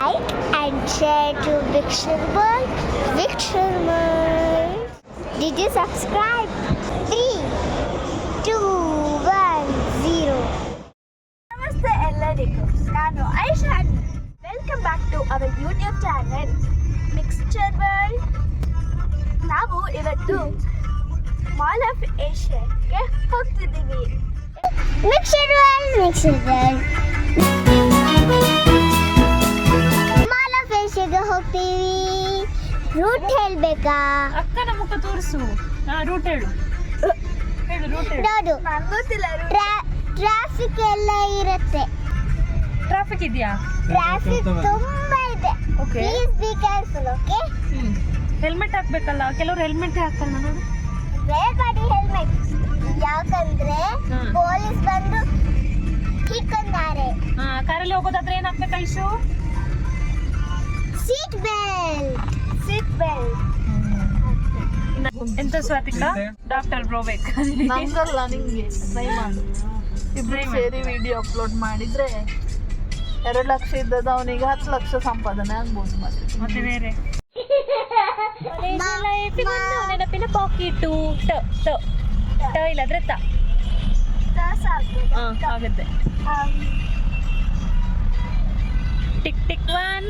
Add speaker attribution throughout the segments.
Speaker 1: Like and share to Victor World. Did you subscribe? 3, 2, 1, 0.
Speaker 2: ನಮಸ್ತೆ ಎಲ್ಲರಿಗೂ, ನಾನು Aishani. Welcome back to our YouTube channel mixture world. ನಾವು ಇವತ್ತು mall of ಏಷ್ಯಾಕ್ಕೆ ಹೋಗ್ತಿದ್ದೀವಿ.
Speaker 1: Mixture World. ಮಾಲ್ ಆಫ್ ಏಷ್ಯಾಗೆ ಹೋಗ್ತೀವಿ. ರೂಟ್ ಹೇಳ್ಬೇಕಾ?
Speaker 3: ಅಕ್ಕನ ಮುಖ ತೋರಿಸು. ರೂಟ್ ಹೇಳು. ರೂಟ್ ಹೇಳು.
Speaker 1: ನೋಡು,
Speaker 2: ನಂಗೆ ಗೊತ್ತಿಲ್ಲ.
Speaker 1: ಟ್ರಾಫಿಕ್ ಎಲ್ಲ ಇರುತ್ತೆ.
Speaker 3: ಟ್ರಾಫಿಕ್ ಇದೆಯಾ?
Speaker 1: ಟ್ರಾಫಿಕ್ ತುಂಬಾ ಇದೆ.
Speaker 3: Okay.
Speaker 1: Please be careful, okay?
Speaker 3: Helmet ಹಾಕ್ಬೇಕಲ್ಲ, ಕೆಲವರು ಹೆಲ್ಮೆಟ್ ಹಾಕಲ್ಲ. ನೋಡು,
Speaker 1: ವೇರ್ ಮಾಡಿ ಹೆಲ್ಮೆಟ್. ಯಾಕಂದ್ರೆ ಪೊಲೀಸ್ ಬಂದು ಹಿಡ್ಕೊಂತಾರೆ.
Speaker 3: ಕಾರಲ್ಲಿ ಹೋಗೋದಾದ್ರೆ ಏನ್ ಹಾಕ್ಬೇಕು ಐಶು?
Speaker 1: Seat belt.
Speaker 3: ಎಂತ ಸ್ವಾತಿಕಾ? ಡಾಕ್ಟರ್ ಬ್ರೋಬೇಕ್.
Speaker 2: ನಂಗಲ್ಲ, ನಿಂಗೆ ಟ್ರೈ ಮಾಡಿ. ಇಬ್ರು ಸೇರಿ ವಿಡಿಯೋ ಅಪ್ಲೋಡ್ ಮಾಡಿದ್ರೆ 2 ಲಕ್ಷ ಇದ್ದದ ಅವನಿಗೆ 10 ಲಕ್ಷ ಸಂಪಾದನೆ ಆಗ್ಬೋದು.
Speaker 3: ಮತ್ತೆ ಬೇರೆ ನೆನಪಿನ ಪಾಕೆಟು ಟ ಇಲ್ಲದ್ರೆ ತ ಆಗುತ್ತೆ. Tick tick 1,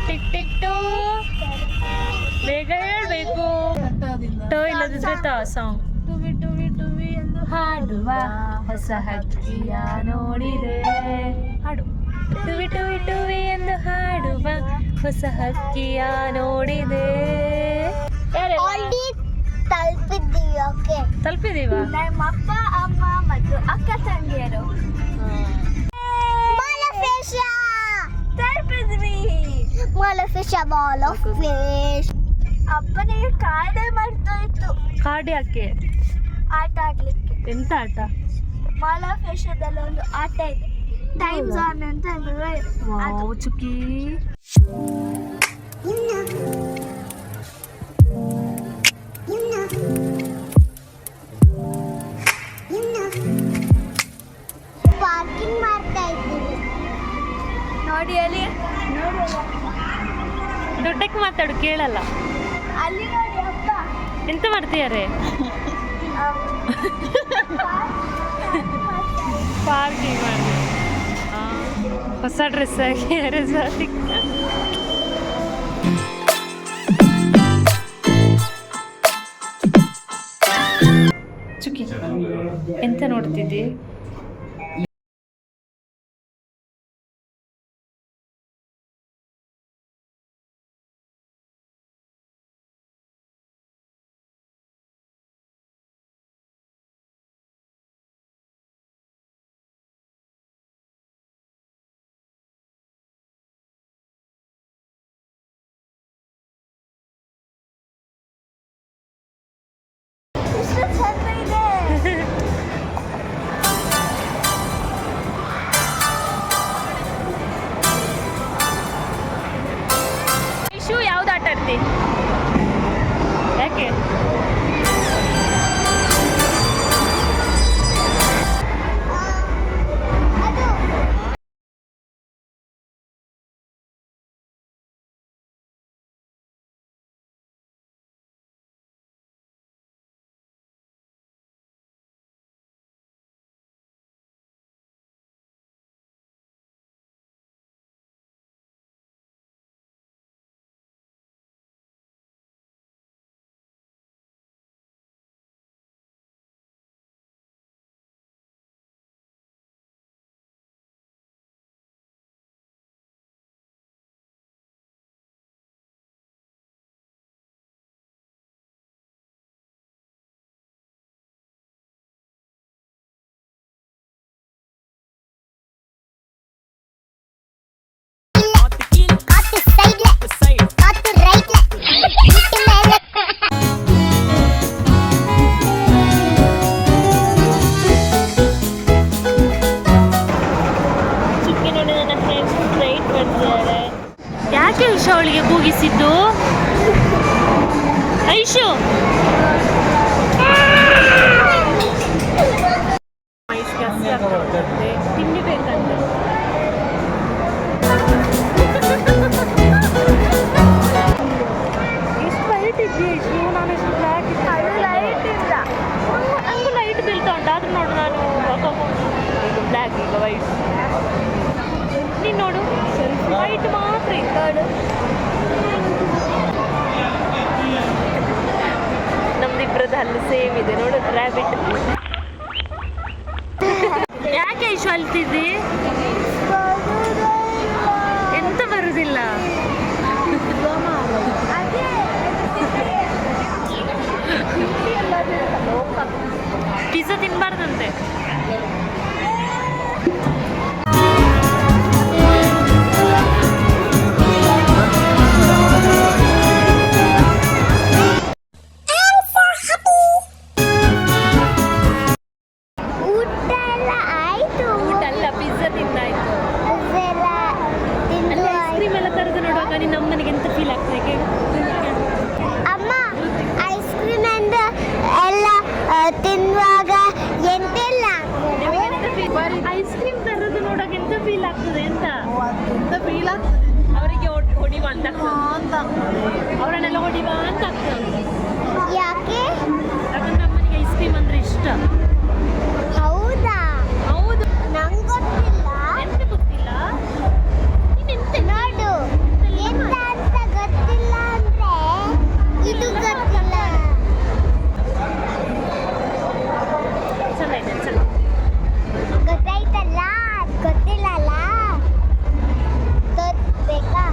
Speaker 3: tick tick 2. ಬೇಗ ಹೇಳ್ಬೇಕು. ಟ ಇಲ್ಲದಿದ್ರೆ ತ ಸಾಂಗ್.
Speaker 2: ಟುವಿ ಟುವಿ ಟುವಿ ಎಂದು
Speaker 3: ಹಾಡುವ ಹೊಸ ಹಕ್ಕಿಯ ನೋಡಿದೆ. ಹಾಡು. ಟುವಿ ಟುವಿ ಟುವಿ ಎಂದು ಹಾಡುವ ಹೊಸ ಹಕ್ಕಿಯ ನೋಡಿದೆ.
Speaker 1: ಆಲ್ರೆಡಿ ತಲುಪಿದ್ದೀವಿ. ಓಕೆ,
Speaker 3: ತಲುಪಿದೀವ?
Speaker 2: ನಮ್ಮ ಅಪ್ಪ ಅಮ್ಮ ಮತ್ತು ಅಕ್ಕ ತಂಗಿಯರು
Speaker 1: ಮಾಲ್ ಆಫ್ ಏಷ್ಯಾ
Speaker 2: ತಲುಪಿದ್ವಿ.
Speaker 1: Mall of Asia.
Speaker 2: ಅಪ್ಪನಿಗೆ ಕಾಯ್ದೆ ಮಾಡ್ತಾ ಇತ್ತು
Speaker 3: ಕಾಡಿ ಯಾಕೆ?
Speaker 2: ಆಟ ಆಡ್ಲಿಕ್ಕೆ.
Speaker 3: ಎಂತ ಆಟ?
Speaker 2: ಮಾಲ್ ಆಫ್ ಏಷ್ಯಾದಲ್ಲಿ ಒಂದು ಆಟ ಇದೆ, ಟೈಮ್ ಝೋನ್ ಅಂತ ಅಂದ್ರೆ
Speaker 3: ವಾವ್ ಚುಕ್ಕಿ.
Speaker 1: ಪಾರ್ಕಿಂಗ್ ಮಾಡ್ತಾ ಇದ್ದೀವಿ.
Speaker 2: ನೋಡಿ ಅಲ್ಲಿ
Speaker 3: ದೊಡ್ಡಕ್ಕೆ ಮಾತಾಡು, ಕೇಳಲ್ಲ.
Speaker 2: ಅಲ್ಲಿ ನೋಡಿ ಅಪ್ಪ.
Speaker 3: ಎಂತ ಮಾಡ್ತೀಯಾರೆ? ಪಾರ್ಕಿಂಗ್ ಮಾಡಿ ಹೊಸ ಡ್ರೆಸ್ ಹಾಕಿದ್ದಾರೆ ಸ್ವಾತಿಕ್. ಚುಕ್ಕಿ ಎಂತ ನೋಡ್ತಿದ್ದಿ?
Speaker 2: ಎಷ್ಟು ಚಂದ ಇದೆ.
Speaker 3: ಐಶು ಯಾವ್ದು ಆಟ ಆಡ್ತಿ? ಯಾಕೆ? ಯಾಕೆ ಐಶು ಅವಳಿಗೆ ಕೂಗಿಸಿದ್ದು? ಐಶು ತಿಂಡಿ ಬೇಕಂತ.
Speaker 1: ನೋಡು.
Speaker 3: ನಮ್ದಿಬ್ರದ್ದು ಹಲ್ಲು ಸೇಮ್ ಇದೆ ನೋಡು, ರ್ಯಾಬಿಟ್. ಯಾಕೆ ಇಷ್ಟು ಅಲ್ತಿದ್ದಿ? ಎಂತ ಬರುದಿಲ್ಲ. ಪಿಜ್ಜಾ ತಿನ್ಬಾರ್ದಂತೆ.
Speaker 1: ಊಟ ಎಲ್ಲ ಆಯ್ತು.
Speaker 3: ಊಟ ಅಲ್ಲ, ಪಿಜ್ಜಾ ತಿಂದಾಯ್ತು.
Speaker 1: ಅದೆಲ್ಲ ತಿಂದು
Speaker 3: ಅಲ್ಲಿ ಐಸ್
Speaker 1: ಆಯ್ತು.
Speaker 3: ಕ್ರೀಮ್ ಎಲ್ಲ ತರದು ನೋಡುವಾಗ ನಿನ್ನ ಅಮ್ಮನಿಗೆ ಎಂತ ಫೀಲ್ ಆಗ್ತದೆ ಕೇಳು?
Speaker 1: ಅಮ್ಮ ಐಸ್ ಕ್ರೀಮ್ ಎಲ್ಲ ತಿನ್ನುವಾಗ ಎಂತೆಲ್ಲ
Speaker 3: ಐಸ್ ಕ್ರೀಮ್ ತರದು ನೋಡುವಾಗ ಎಂತ ಫೀಲ್ ಆಗ್ತದೆ ಅಂತ
Speaker 2: ಎಂತ ಫೀಲ್ ಆಗ್ತದೆ
Speaker 3: ಅವರಿಗೆ ಹೊಡಿವ ಅಂತ
Speaker 2: ಅಂತ
Speaker 3: ಅವರನ್ನೆಲ್ಲ ಹೊಡಿವ ಅಂತ ಆಗ್ತದೆ.
Speaker 1: ಯಾಕೆ?
Speaker 3: ಯಾಕಂದ್ರೆ ಅಮ್ಮನಿಗೆ ಐಸ್ ಕ್ರೀಮ್ ಅಂದ್ರೆ ಇಷ್ಟ.
Speaker 1: ಹೌದಾ?
Speaker 3: ಹೌದು.
Speaker 1: ನಂಗೆ ಗೊತ್ತಿಲ್ಲ.
Speaker 3: ಎಂತ ಗೊತ್ತಿಲ್ಲ? ನೀನೆಂತ
Speaker 1: ನೋಡು ಎಂತ ಅಂತ ಗೊತ್ತಿಲ್ಲ ಅಂದ್ರೆ ಇದು ಗೊತ್ತಿಲ್ಲ.
Speaker 3: ಚಲ ಇದೆ, ಚಲ.
Speaker 1: ಗೊತ್ತಾಯ್ತಲ್ಲ, ಗೊತ್ತಿಲ್ಲಲ್ಲ, ತೋರ್ಸ್ಬೇಕಾ?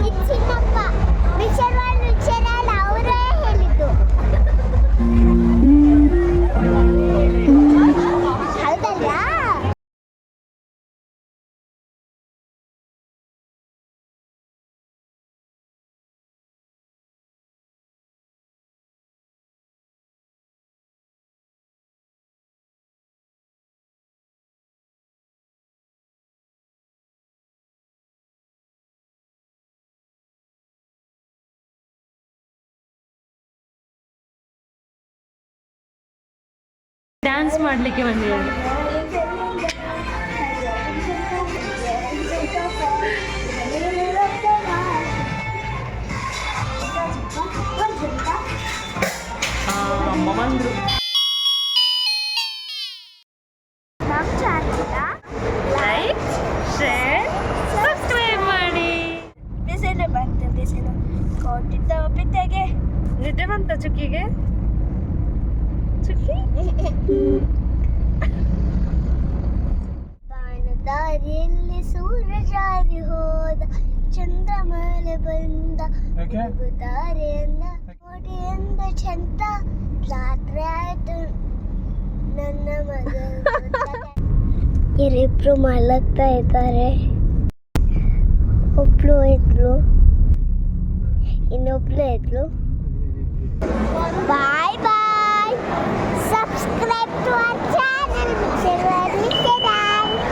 Speaker 1: ಇದು ಚಿನ್ನಪ್ಪ ಮಿಷನ್ ಅವರೇ ಹೇಳಿದ್ದು. ಹೌದಲ್ಲ?
Speaker 3: ಡ್ಯಾನ್ಸ್ ಮಾಡ್ಲಿಕ್ಕೆ ಬಂದಿದ್ದಾರೆ. ಅಮ್ಮ ಬಂದ್ರು. ಲೈಕ್, ಶೇರ್, ಸಬ್ಸ್ಕ್ರೈಬ್ ಮಾಡಿ.
Speaker 1: ಬಿಸಿಲು ಬಂತು, ಬಿಸಿಲು ಕೊಟ್ಟಿದ್ದ ಪಿತೆಗೆ.
Speaker 3: ನಿದ್ದೆ ಬಂತ ಚುಕ್ಕಿಗೆ? ಚುಕ್ಕಿ
Speaker 1: ದಾರಿಯಲ್ಲಿ ಸೂರ್ಯ ಜಾರಿ ಹೋದ, ಚಂದ್ರಮಾಲೆ ಬಂದ, ದಾರಿಯಿಂದ ಕೋಟಿಯಿಂದ ಚಂದ. ರಾತ್ರಿ ಆಯ್ತು ನನ್ನ ಮಗ. ಇವರಿಬ್ರು ಮಲಗ್ತಾ ಇದ್ದಾರೆ. ಒಬ್ಳು ಇದ್ಲು, ಇನ್ನೊಬ್ಳು ಇದ್ಲು. Bye bye. Subscribe to our channel.